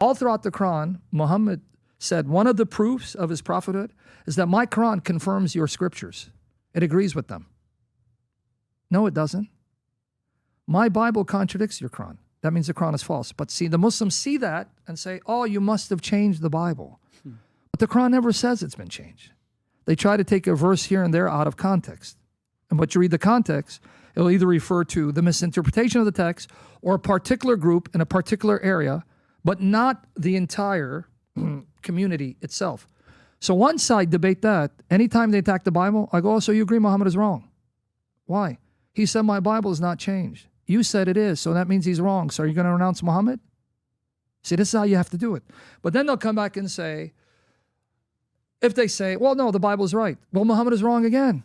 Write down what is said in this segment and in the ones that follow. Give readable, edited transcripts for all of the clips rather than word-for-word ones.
All throughout the Quran, Muhammad said one of the proofs of his prophethood is that my Quran confirms your scriptures. It agrees with them. No, it doesn't. My Bible contradicts your Quran. That means the Quran is false. But see, the Muslims see that and say, oh, you must have changed the Bible. But the Quran never says it's been changed. They try to take a verse here and there out of context. And what you read the context, it'll either refer to the misinterpretation of the text or a particular group in a particular area, but not the entire community itself. So one side debate that. Anytime they attack the Bible, I go, oh, so you agree Muhammad is wrong. Why? He said my Bible is not changed. You said it is, so that means he's wrong. So are you going to renounce Muhammad? See, this is how you have to do it. But then they'll come back and say, if they say, well, no, the Bible is right. Well, Muhammad is wrong again.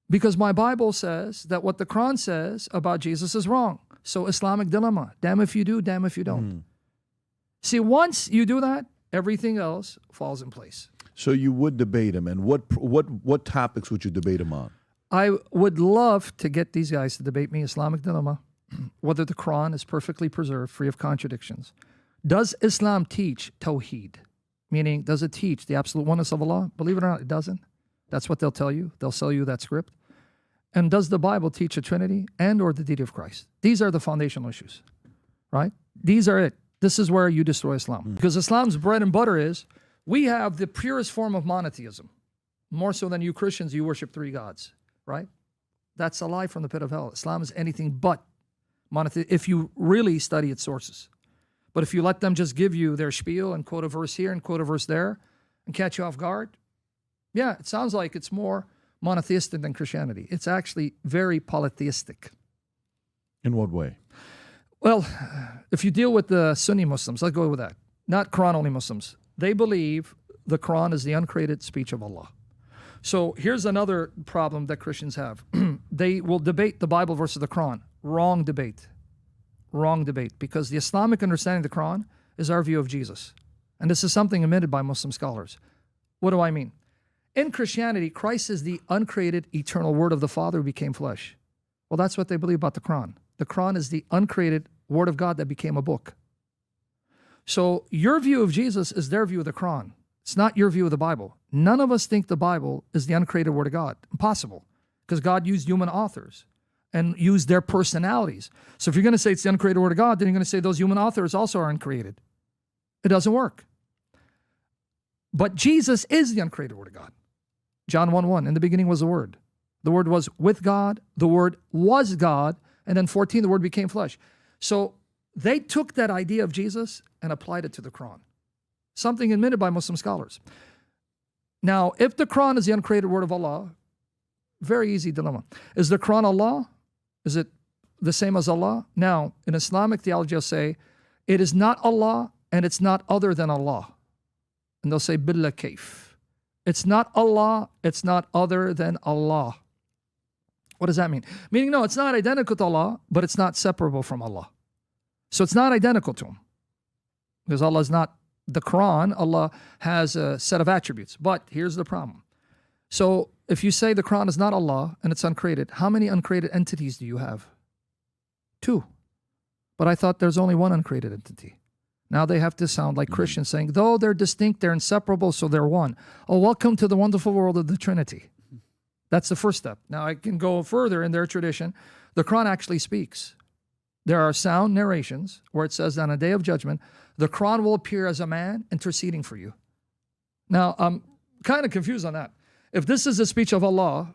Because my Bible says that what the Quran says about Jesus is wrong. So Islamic dilemma. Damn if you do, damn if you don't. See, once you do that, everything else falls in place. So you would debate him. And what topics would you debate him on? I would love to get these guys to debate me, Islamic dilemma, whether the Quran is perfectly preserved, free of contradictions. Does Islam teach Tawheed? Meaning, does it teach the absolute oneness of Allah? Believe it or not, it doesn't. That's what they'll tell you. They'll sell you that script. And does the Bible teach a Trinity and or the deity of Christ? These are the foundational issues, right? These are it. This is where you destroy Islam. Because Islam's bread and butter is, we have the purest form of monotheism. More so than you Christians, you worship three gods, right? That's a lie from the pit of hell. Islam is anything but monotheism if you really study its sources. But if you let them just give you their spiel and quote a verse here and quote a verse there and catch you off guard, yeah, it sounds like it's more monotheistic than Christianity. It's actually very polytheistic. In what way? Well, if you deal with the Sunni Muslims, let's go with that. Not Quran-only Muslims. They believe the Quran is the uncreated speech of Allah. So here's another problem that Christians have. They will debate the Bible versus the Quran. Wrong debate. Wrong debate. Because the Islamic understanding of the Quran is our view of Jesus. And this is something admitted by Muslim scholars. What do I mean? In Christianity, Christ is the uncreated, eternal Word of the Father who became flesh. Well, that's what they believe about the Quran. The Quran is the uncreated Word of God that became a book. So your view of Jesus is their view of the Quran. It's not your view of the Bible. None of us think the Bible is the uncreated Word of God. Impossible. Because God used human authors and used their personalities. So if you're going to say it's the uncreated Word of God, then you're going to say those human authors also are uncreated. It doesn't work. But Jesus is the uncreated Word of God. John 1:1, in the beginning was the Word. The Word was with God. The Word was God. And then 14, the Word became flesh. So they took that idea of Jesus and applied it to the Quran. Something admitted by Muslim scholars. Now, if the Quran is the uncreated Word of Allah, very easy dilemma. Is the Quran Allah? Is it the same as Allah? Now, in Islamic theology, I'll say, it is not Allah and it's not other than Allah. And they'll say, Billah kaif. It's not Allah, it's not other than Allah. What does that mean? Meaning, no, it's not identical to Allah, but it's not separable from Allah. So it's not identical to Him. Because Allah is not the Quran. Allah has a set of attributes. But here's the problem. So if you say the Quran is not Allah and it's uncreated, how many uncreated entities do you have? 2. But I thought there's only one uncreated entity. Now they have to sound like Christians saying, though they're distinct, they're inseparable, so they're one. Oh, welcome to the wonderful world of the Trinity. That's the first step. Now I can go further in their tradition. The Quran actually speaks. There are sound narrations where it says on a day of judgment, the Quran will appear as a man interceding for you. Now I'm kind of confused on that. If this is the speech of Allah,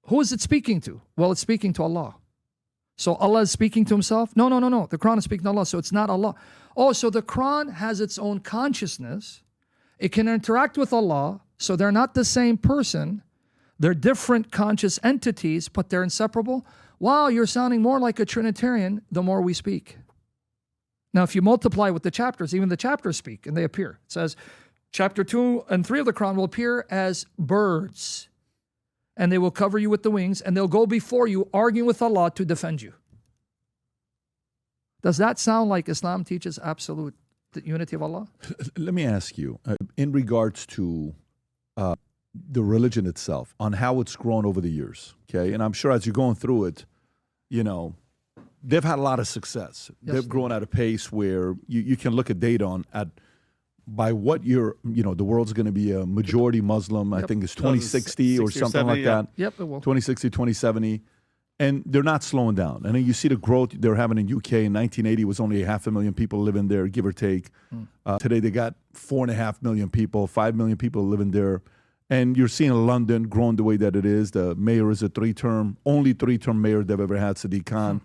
who is it speaking to? Well, it's speaking to Allah. So Allah is speaking to Himself? No. The Quran is speaking to Allah, so it's not Allah. Oh, so the Quran has its own consciousness. It can interact with Allah, so they're not the same person. They're different conscious entities, but they're inseparable. Wow, you're sounding more like a Trinitarian the more we speak. Now, if you multiply with the chapters, even the chapters speak and they appear. It says, chapter 2 and 3 of the Quran will appear as birds. And they will cover you with the wings, and they'll go before you, arguing with Allah to defend you. Does that sound like Islam teaches absolute unity of Allah? Let me ask you, in regards to the religion itself, on how it's grown over the years, okay? And I'm sure as you're going through it, you know, they've had a lot of success. Yes, They've grown at a pace where you can look at data on by what year, the world's going to be a majority Muslim. I think it's 2060 or something 70, like that. Yep, it will. 2060, 2070. And they're not slowing down. And then you see the growth they're having in UK. In 1980, it was only 500,000 people living there, give or take. Today, they got 4.5 million people, 5 million people living there. And you're seeing London growing the way that it is. The mayor is a only three-term mayor they've ever had, Sadiq Khan.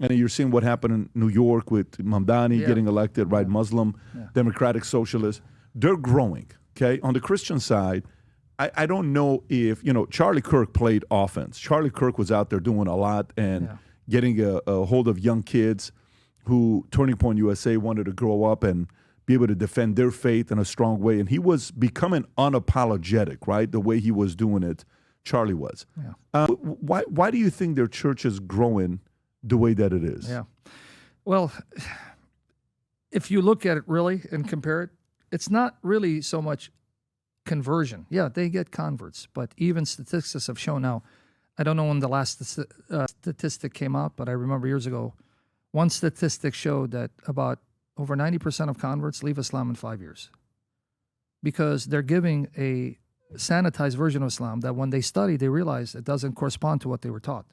And then you're seeing what happened in New York with Mamdani getting elected, right? Muslim, democratic socialist. They're growing, okay? On the Christian side, I don't know if, Charlie Kirk played offense. Charlie Kirk was out there doing a lot and getting a hold of young kids who Turning Point USA wanted to grow up and be able to defend their faith in a strong way. And he was becoming unapologetic, right? The way he was doing it, Charlie was. Yeah. Why do you think their church is growing the way that it is? Yeah. Well, if you look at it really and compare it, it's not really so much conversion. Yeah, they get converts, but even statistics have shown now, I don't know when the last statistic came out, but I remember years ago, one statistic showed that about over 90% of converts leave Islam in 5 years because they're giving a sanitized version of Islam that when they study, they realize it doesn't correspond to what they were taught.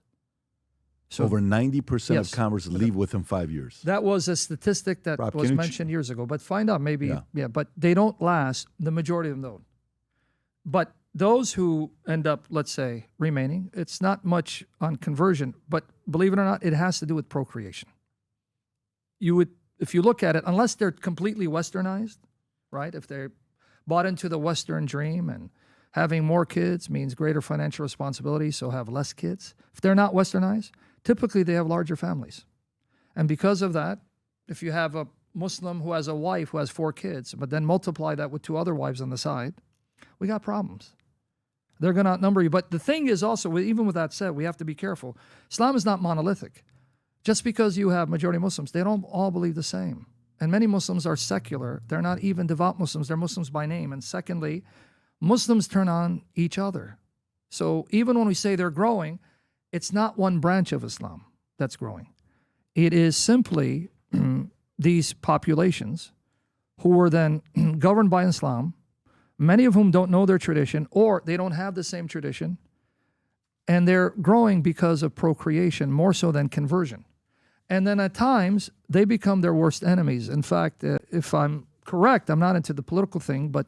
So over 90% of converts leave within 5 years. That was a statistic that was mentioned years ago, but find out maybe, but they don't last. The majority of them don't. But those who end up, let's say, remaining, it's not much on conversion, but believe it or not, it has to do with procreation. If you look at it, unless they're completely westernized, right? If they're bought into the Western dream and having more kids means greater financial responsibility, so have less kids. If they're not westernized, typically they have larger families. And because of that, if you have a Muslim who has a wife who has 4 kids, but then multiply that with 2 other wives on the side, we got problems. They're going to outnumber you. But the thing is also, even with that said, we have to be careful. Islam is not monolithic. Just because you have majority Muslims, they don't all believe the same. And many Muslims are secular. They're not even devout Muslims. They're Muslims by name. And secondly, Muslims turn on each other. So even when we say they're growing, it's not one branch of Islam that's growing. It is simply these populations who are then governed by Islam, many of whom don't know their tradition or they don't have the same tradition, and they're growing because of procreation more so than conversion. And then at times, they become their worst enemies. In fact, if I'm correct, I'm not into the political thing, but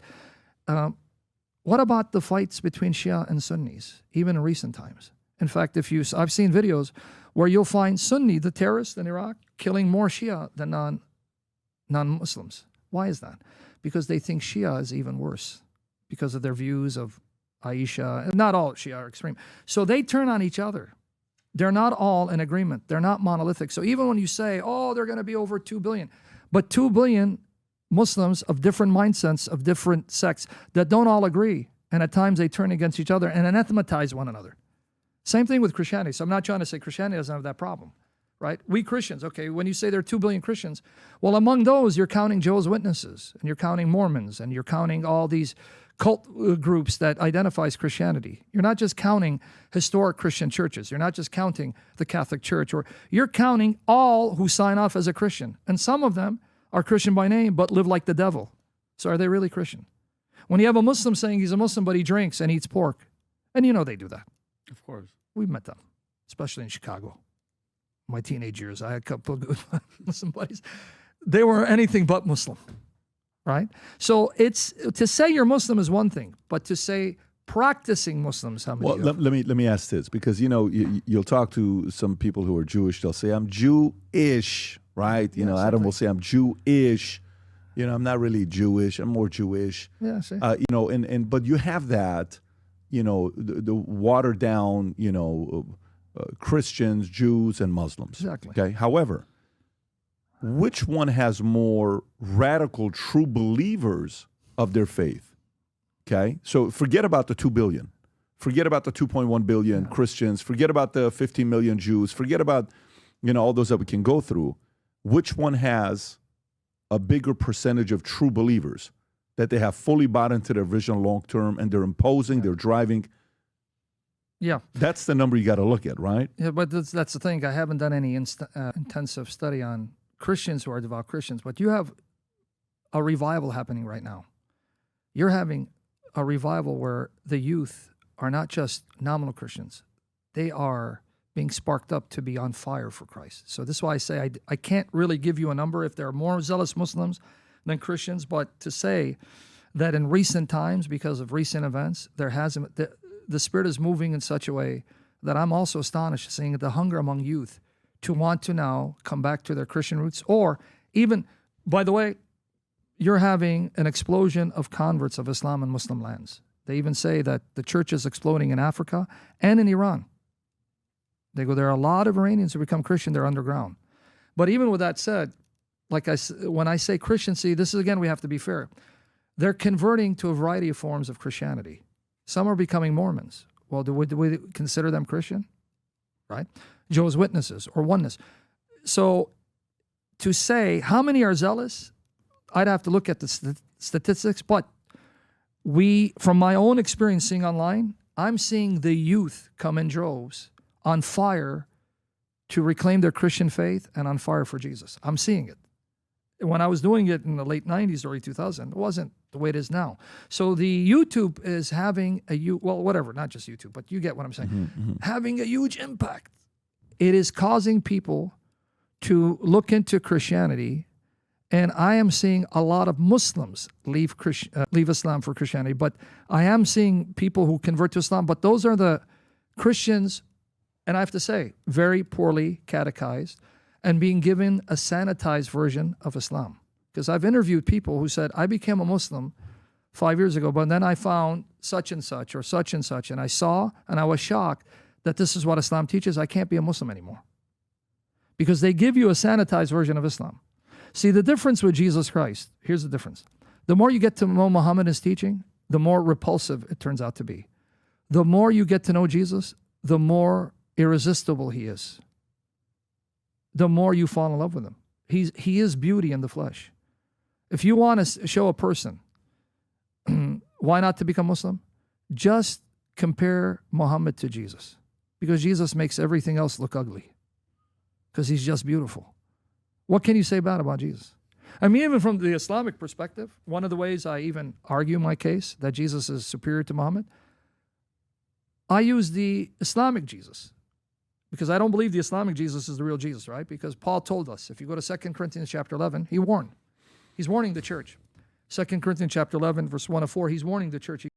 what about the fights between Shia and Sunnis, even in recent times? In fact, I've seen videos where you'll find Sunni, the terrorists in Iraq, killing more Shia than non-Muslims. Why is that? Because they think Shia is even worse because of their views of Aisha. Not all Shia are extreme. So they turn on each other. They're not all in agreement. They're not monolithic. So even when you say, they're going to be over 2 billion, but 2 billion Muslims of different mindsets, of different sects that don't all agree, and at times they turn against each other and anathematize one another. Same thing with Christianity. So I'm not trying to say Christianity doesn't have that problem, right? We Christians, okay, when you say there are 2 billion Christians, well, among those, you're counting Jehovah's Witnesses, and you're counting Mormons, and you're counting all these cult groups that identifies Christianity. You're not just counting historic Christian churches. You're not just counting the Catholic Church, or you're counting all who sign off as a Christian. And some of them are Christian by name, but live like the devil. So are they really Christian? When you have a Muslim saying he's a Muslim, but he drinks and eats pork, and they do that. Of course. We've met them, especially in Chicago. My teenage years, I had a couple of good Muslim buddies. They were anything but Muslim, right? So it's to say you're Muslim is one thing, but to say practicing Muslims, how many? Well, let me ask this, because you'll talk to some people who are Jewish. They'll say, "I'm Jewish," right? Adam will say, "I'm Jewish." I'm not really Jewish. I'm more Jewish. Yeah, see. But you have that, the watered down, Christians, Jews, and Muslims. Exactly. Okay. However, which one has more radical, true believers of their faith? Okay. So forget about the 2 billion. Forget about the 2.1 billion Christians. Forget about the 15 million Jews. Forget about, all those that we can go through. Which one has a bigger percentage of true believers that they have fully bought into their vision long term, and they're imposing, they're driving? Yeah. That's the number you got to look at, right? Yeah, but that's the thing. I haven't done any intensive study on Christians who are devout Christians, but you have a revival happening right now. You're having a revival where the youth are not just nominal Christians. They are being sparked up to be on fire for Christ. So this is why I say I can't really give you a number if there are more zealous Muslims than Christians, but to say that in recent times, because of recent events, the Spirit is moving in such a way that I'm also astonished seeing the hunger among youth to want to now come back to their Christian roots. Or even, by the way, you're having an explosion of converts of Islam in Muslim lands. They even say that the church is exploding in Africa and in Iran. They go, there are a lot of Iranians who become Christian, they're underground. But even with that said, when I say Christian, see, this is, again, we have to be fair. They're converting to a variety of forms of Christianity. Some are becoming Mormons. Well, do we consider them Christian? Right? Jehovah's Witnesses or oneness. So to say how many are zealous, I'd have to look at the statistics, but from my own experience seeing online, I'm seeing the youth come in droves on fire to reclaim their Christian faith and on fire for Jesus. I'm seeing it. When I was doing it in the late 90s, early 2000, it wasn't the way it is now. So the YouTube is having whatever, not just YouTube, but you get what I'm saying, having a huge impact. It is causing people to look into Christianity, and I am seeing a lot of Muslims leave Islam for Christianity, but I am seeing people who convert to Islam, but those are the Christians, and I have to say, very poorly catechized, and being given a sanitized version of Islam. Because I've interviewed people who said, I became a Muslim 5 years ago, but then I found such and such or such and such, and I saw, and I was shocked that this is what Islam teaches. I can't be a Muslim anymore. Because they give you a sanitized version of Islam. See, the difference with Jesus Christ, here's the difference. The more you get to know Muhammad and his teaching, the more repulsive it turns out to be. The more you get to know Jesus, the more irresistible he is. The more you fall in love with him. He is beauty in the flesh. If you want to show a person why not to become Muslim, just compare Muhammad to Jesus. Because Jesus makes everything else look ugly. Because he's just beautiful. What can you say bad about Jesus? I mean, even from the Islamic perspective, one of the ways I even argue my case that Jesus is superior to Muhammad, I use the Islamic Jesus. Because I don't believe the Islamic Jesus is the real Jesus, right? Because Paul told us, if you go to 2 Corinthians chapter 11, he warned. He's warning the church. 2 Corinthians chapter 11, verse 1 to 4, he's warning the church.